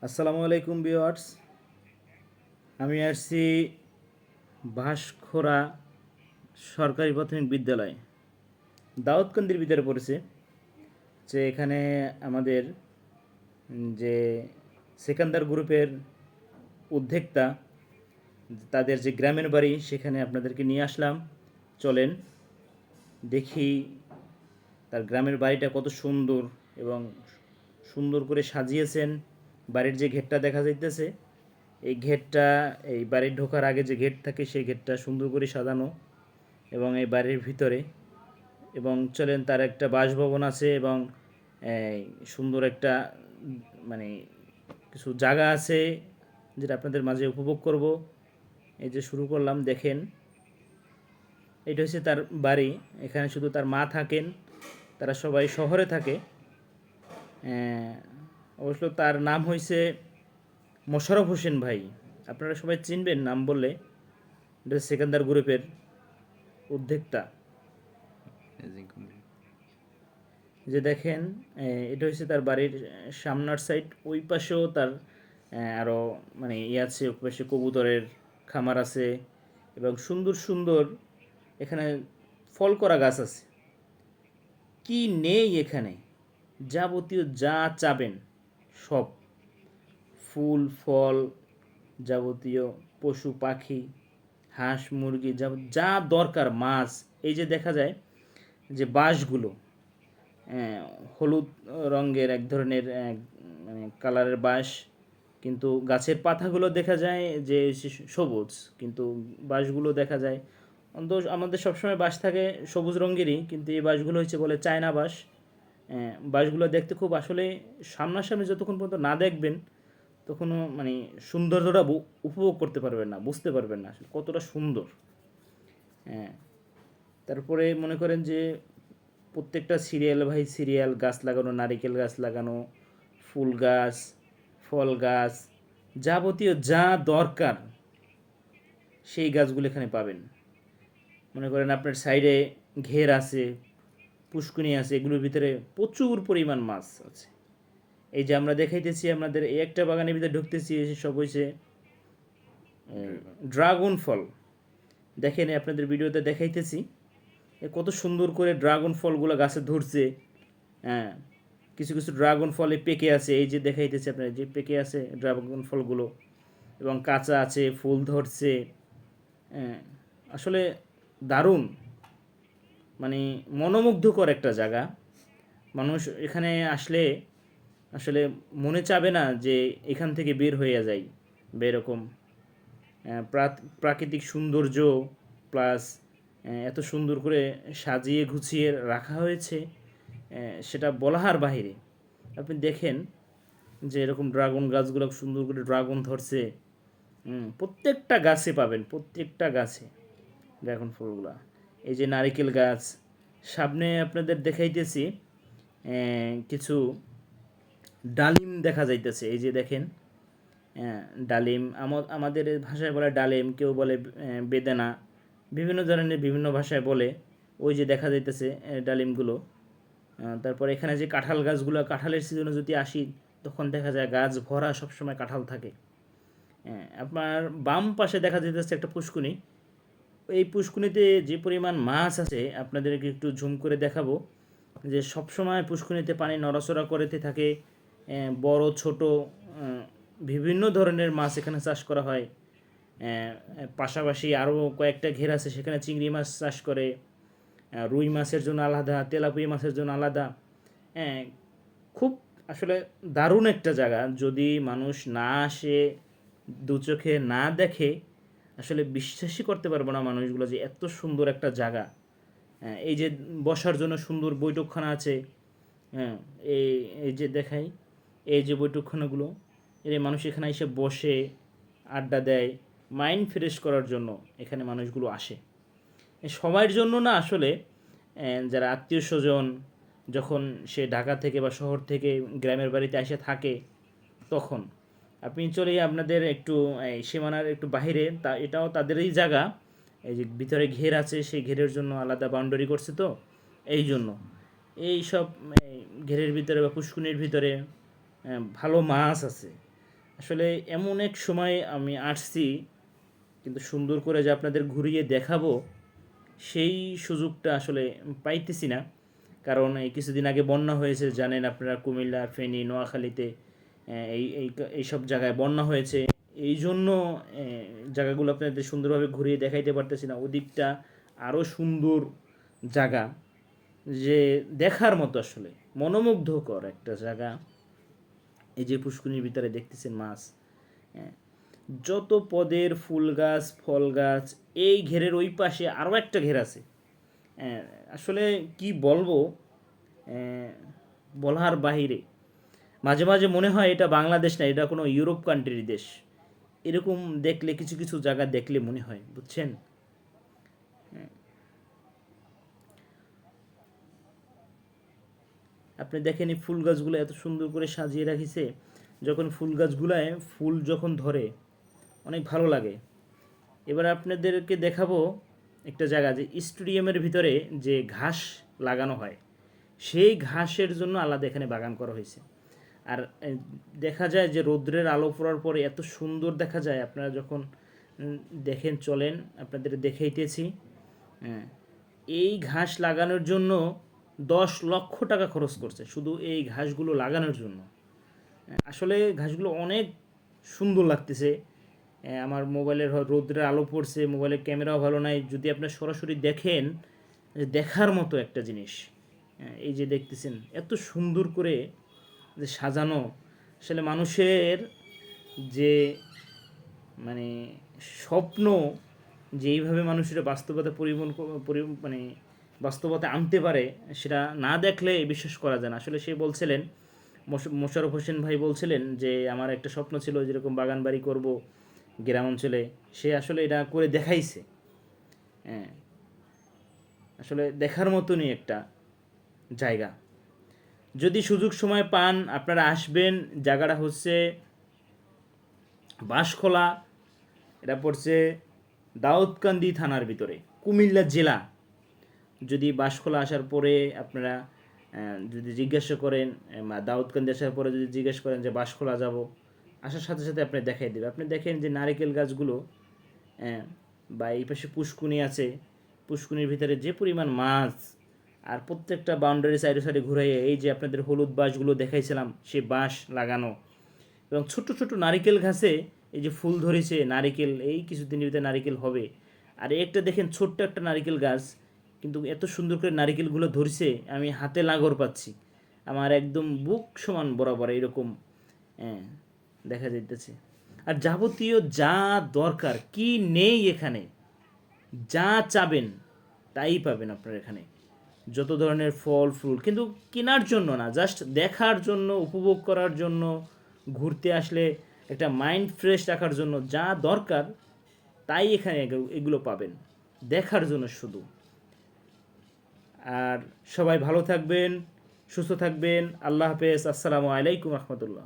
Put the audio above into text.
আসসালামু আলাইকুম ভিউয়ার্স। আমি আসছি ভাসখোরা সরকারি প্রাথমিক বিদ্যালয়, দাউদকান্দির ভিতরে পড়েছে। যে এখানে আমাদের যে সেকান্দার গ্রুপের উদ্যোক্তা, তাদের যে গ্রামের বাড়ি, সেখানে আপনাদেরকে নিয়ে আসলাম। চলেন দেখি তার গ্রামের বাড়িটা কত সুন্দর এবং সুন্দর করে সাজিয়েছেন। বাড়ির যে গেটটা দেখা যাইতেছে, এই গেটটা, এই বাড়ির ঢোকার আগে যে গেট থাকে সেই গেটটা সুন্দর করে সাজানো এবং এই বাড়ির ভিতরে। এবং চলেন, তার একটা বাসভবন আছে এবং এই সুন্দর একটা মানে কিছু জায়গা আছে যেটা আপনাদের মাঝে উপভোগ করব। এই যে শুরু করলাম, দেখেন এটা হচ্ছে তার বাড়ি। এখানে শুধু তার মা থাকেন, তারা সবাই শহরে থাকে। অবশ্য তার নাম হয়েছে মোশাররফ হোসেন ভাই। আপনারা সবাই চিনবেন নাম বললে, এটা সেকেন্দার গ্রুপের উদ্যোক্তা। যে দেখেন, এটা হচ্ছে তার বাড়ির সামনার সাইড। ওই পাশেও তার আরও মানে আছে, ওই পাশে কবুতরের খামার আছে এবং সুন্দর সুন্দর এখানে ফল করা গাছ আছে। কি নেই এখানে, যাবতীয় যা চাবেন সব, ফুল ফল, যাবতীয় পশু পাখি, হাঁস মুরগি, যা যা দরকার, মাছ। এই যে দেখা যায় যে বাঁশগুলো, আহ, হলুদ রঙের এক ধরনের মানে কালারের বাঁশ, কিন্তু গাছের পাতাগুলো দেখা যায় যে সবুজ, কিন্তু বাঁশগুলো দেখা যায় অন্তত আমাদের সবসময় বাঁশ থাকে সবুজ রঙেরই, কিন্তু এই বাঁশগুলো হচ্ছে বলে চায়না বাঁশ। বাঁশগুলো দেখতে খুব, আসলে সামনাসামনি যতক্ষণ পর্যন্ত না দেখবেন তখনও মানে সৌন্দর্যটা উপভোগ করতে পারবেন না, বুঝতে পারবেন না আসলে কতটা সুন্দর। হ্যাঁ, তারপরে মনে করেন যে প্রত্যেকটা সিরিয়াল ভাই সিরিয়াল গাছ লাগানো, নারিকেল গাছ লাগানো, ফুল গাছ, ফল গাছ, যাবতীয় যা দরকার সেই গাছগুলো এখানে পাবেন। মনে করেন আপনার সাইডে ঘের আছে, পুষ্কুনি আছে, এগুলোর ভিতরে প্রচুর পরিমাণ মাছ আছে। এই যে আমরা দেখাইতেছি আপনাদের, এই একটা বাগানের ভিতরে ঢুকতেছি, এসে সব হয়েছে ড্রাগন ফল। দেখেন আপনাদের ভিডিওতে দেখাইতেছি কত সুন্দর করে ড্রাগন ফলগুলো গাছে ধরছে। হ্যাঁ, কিছু কিছু ড্রাগন ফলে পেকে আছে, এই যে দেখাইতেছে আপনার, যে পেকে আছে ড্রাগন ফলগুলো, এবং কাঁচা আছে, ফুল ধরছে। হ্যাঁ, আসলে দারুণ, মানে মনোমুগ্ধকর একটা জায়গা। মানুষ এখানে আসলে আসলে মনে চাবে না যে এখান থেকে বের হয়ে যায় বা এরকম। প্রাকৃতিক সৌন্দর্য প্লাস এত সুন্দর করে সাজিয়ে গুছিয়ে রাখা হয়েছে, সেটা বলার বাইরে। আপনি দেখেন যে এরকম ড্রাগন গাছগুলো সুন্দর করে ড্রাগন ধরছে। প্রত্যেকটা গাছে পাবেন, প্রত্যেকটা গাছে ড্রাগন ফলগুলো। এই যে নারিকেল গাছ, সামনে আপনাদের দেখাইতেছি কিছু ডালিম দেখা যাইতেছে। এই যে দেখেন, ডালিম আমাদের ভাষায় বলে ডালিম, কেউ বলে বেদানা, বিভিন্ন ধরনের বিভিন্ন ভাষায় বলে। ওই যে দেখা যাইতেছে ডালিমগুলো। তারপর এখানে যে কাঁঠাল গাছগুলো, কাঁঠালের সিজনে যদি আসি তখন দেখা যায় গাছ ভরা সবসময় কাঁঠাল থাকে। আপনার বাম পাশে দেখা যাইতেছে একটা পুষ্কুনি। এই পুষ্কুনিতে যে পরিমাণ মাছ আছে আপনাদেরকে একটু ঝুম করে দেখাবো, যে সবসময় পুষ্কুনিতে পানি নড়াচড়া করতে থাকে। বড় ছোট বিভিন্ন ধরনের মাছ এখানে চাষ করা হয়। পাশাপাশি আরও কয়েকটা ঘের আছে, সেখানে চিংড়ি মাছ চাষ করে। রুই মাছের জন্য আলাদা, তেলাপিয়া মাছের জন্য আলাদা। হ্যাঁ, খুব আসলে দারুণ একটা জায়গা। যদি মানুষ না আসে, দু চোখে না দেখে, আসলে বিশ্বাসই করতে পারবো না মানুষগুলো যে এত সুন্দর একটা জায়গা। এই যে বসার জন্য সুন্দর বৈঠকখানা আছে। হ্যাঁ, এই এই যে দেখাই, এই যে বৈঠকখানাগুলো, এর মানুষ এখানে এসে বসে আড্ডা দেয়, মাইন্ড ফ্রেশ করার জন্য এখানে মানুষগুলো আসে। সবার জন্য না আসলে, যারা আত্মীয় স্বজন যখন সে ঢাকা থেকে বা শহর থেকে গ্রামের বাড়িতে এসে থাকে, তখন আপনি চলে আপনাদের একটু এই সীমানার একটু বাইরে, তা এটাও তাদেরই জায়গা। এই যে ভিতরে ঘের আছে, সেই ঘেরের জন্য আলাদা বাউন্ডারি করছে, তো এই জন্য এই সব ঘেরের ভিতরে বা পুষ্কুনির ভিতরে ভালো মাছ আছে। আসলে এমন এক সময় আমি আসছি, কিন্তু সুন্দর করে যে আপনাদের ঘুরিয়ে দেখাবো সেই সুযোগটা আসলে পাইতেছি না। কারণ এই কিছুদিন আগে বন্যা হয়েছে, জানেন আপনারা, কুমিল্লা, ফেনী, নোয়াখালীতে এইসব জায়গায় বন্যা হয়েছে। এই জন্য জায়গাগুলো আপনাদের সুন্দরভাবে ঘুরিয়ে দেখাইতে পারতেছি না। ওদিকটা আরও সুন্দর জায়গা, যে দেখার মতো, আসলে মনোমুগ্ধকর একটা জায়গা। এই যে পুষ্করিণীর ভিতরে দেখতেছেন মাছ, হ্যাঁ, যত পদের ফুল গাছ, ফল গাছ, এই ঘেরের ওই পাশে আরও একটা ঘের আছে। হ্যাঁ, আসলে কি বলবো, আহ, বলার বাহিরে। মাঝে মাঝে মনে হয় এটা বাংলাদেশ না, এটা কোনো ইউরোপ কান্ট্রির দেশ। এরকম দেখলে, কিছু কিছু জায়গা দেখলে মনে হয়, বুঝছেন। আপনি দেখেন এই ফুল গাছগুলো এত সুন্দর করে সাজিয়ে রাখিছে, যখন ফুল গাছগুলায় ফুল যখন ধরে অনেক ভালো লাগে। এবার আপনাদেরকে দেখাবো একটা জায়গা, যে স্টেডিয়ামের ভিতরে যে ঘাস লাগানো হয়, সেই ঘাসের জন্য আলাদা এখানে বাগান করা হয়েছে। আর দেখা যায় যে রৌদ্রের আলো পড়ার পরে এত সুন্দর দেখা যায়, আপনারা যখন দেখেন, চলেন আপনাদের দেখাইতেছি। হ্যাঁ, এই ঘাস লাগানোর জন্য 10 লক্ষ টাকা খরচ করছে শুধু এই ঘাসগুলো লাগানোর জন্য। আসলে ঘাসগুলো অনেক সুন্দর লাগতেছে। আমার মোবাইলের রৌদ্রের আলো পড়ছে, মোবাইলের ক্যামেরাও ভালো নাই, যদি আপনি সরাসরি দেখেন, যে দেখার মতো একটা জিনিস। এই যে দেখতেছেন এত সুন্দর করে যে সাজানো, আসলে মানুষের যে মানে স্বপ্ন, যে এইভাবে মানুষের বাস্তবতা মানে বাস্তবতা আনতে পারে, সেটা না দেখলে বিশ্বাস করা যায় না। আসলে সে বলছিলেন, মোশাররফ হোসেন ভাই বলছিলেন যে আমার একটা স্বপ্ন ছিল যেরকম বাগান বাড়ি করব গ্রাম অঞ্চলে। সে আসলে এটা করে দেখাইছে। হ্যাঁ, আসলে দেখার মতনই একটা জায়গা। যদি সুযোগ সময় পান আপনারা আসবেন। জায়গাটা হচ্ছে বাঁশখোলা, এটা পড়ছে দাউদকান্দি থানার ভিতরে, কুমিল্লা জেলা। যদি বাঁশখোলা আসার পরে আপনারা যদি জিজ্ঞাসা করেন, দাউদকান্দি আসার পরে যদি জিজ্ঞেস করেন যে বাঁশখোলা যাব, আসার সাথে সাথে আপনি দেখাই দেবে। আপনি দেখেন যে নারিকেল গাছগুলো, বা এই পাশে পুষ্কুনি আছে, পুষ্কুনির ভিতরে যে পরিমাণ মাছ, আর প্রত্যেকটা বাউন্ডারি সাইডে সাইডে ঘুরাইয়ে এই যে আপনাদের হলুদ বাঁশগুলো দেখাইছিলাম, সেই বাঁশ লাগানো, এবং ছোট্ট ছোট্ট নারিকেল গাছে এই যে ফুল ধরেছে, নারিকেল এই কিছুদিনের ভিতরে নারিকেল হবে। আর একটা দেখেন ছোট্ট একটা নারিকেল গাছ, কিন্তু এত সুন্দর করে নারিকেলগুলো ধরছে, আমি হাতে লাগর পাচ্ছি, আমার একদম বুক সমান বরাবর এরকম, হ্যাঁ, দেখা যাইতেছে। আর যাবতীয় যা দরকার কি নেই এখানে, যা চাবেন তাই পাবেন আপনার এখানে। যত ধরনের ফল ফুল, কিন্তু কেনার জন্য না, জাস্ট দেখার জন্য, উপভোগ করার জন্য, ঘুরতে আসলে একটা মাইন্ড ফ্রেশ রাখার জন্য যা দরকার তাই এখানে এগুলো পাবেন, দেখার জন্য শুধু। আর সবাই ভালো থাকবেন, সুস্থ থাকবেন। আল্লাহ হাফেজ। আসসালামু আলাইকুম রহমতুল্লাহ।